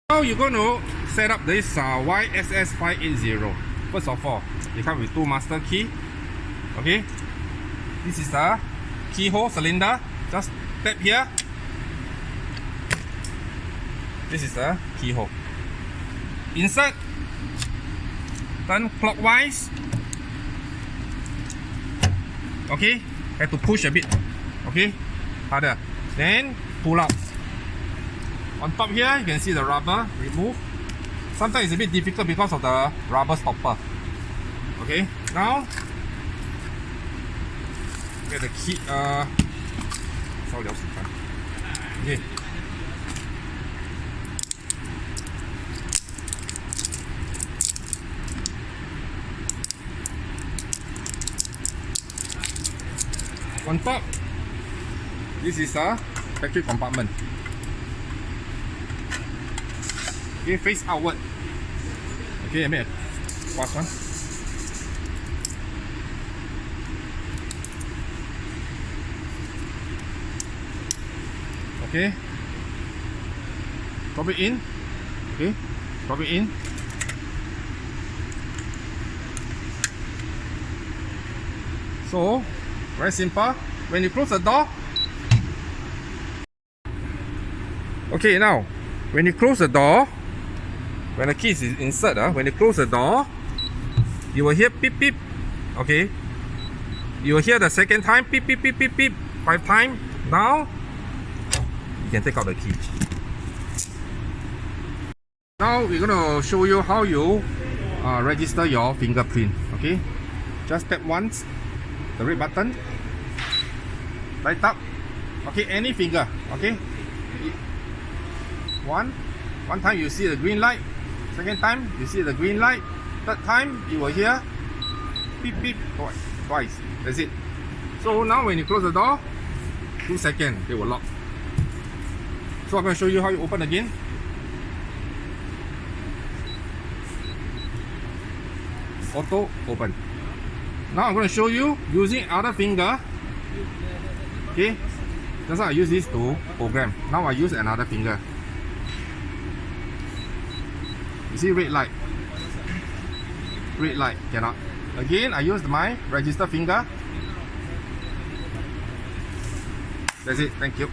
Now you're going to set up this YSS 580. First of all, they come with two master key. Okay, this is the keyhole cylinder. Just tap here. This is the keyhole. Insert. Turn clockwise. Okay, have to push a bit. Okay, harder. Then pull out. On top here, you can see the rubber remove. Sometimes it's a bit difficult because of the rubber stopper. Okay, now get the key. Okay. On top, this is a battery compartment. Okay, face outward. Okay, I made a fast one. Okay, drop it in. Okay, drop it in. So, very simple. When you close the door. Okay, now when you close the door, when the key is inserted, when you close the door, you will hear beep beep. Okay, you will hear the second time beep beep beep beep beep 5 times. Now you can take out the key. Now we're going to show you how you register your fingerprint. Okay, just tap once the red button, light up. Okay, any finger. Okay, one time you see the green light, second time you see the green light, third time you will hear beep beep twice. That's it. So now when you close the door, 2 seconds they will lock. So I'm going to show you how you open again. Auto open. Now I'm going to show you using other finger. Okay, just now I use this to program. Now I use another finger. You see red light. Red light cannot. Again, I use my register finger. That's it. Thank you.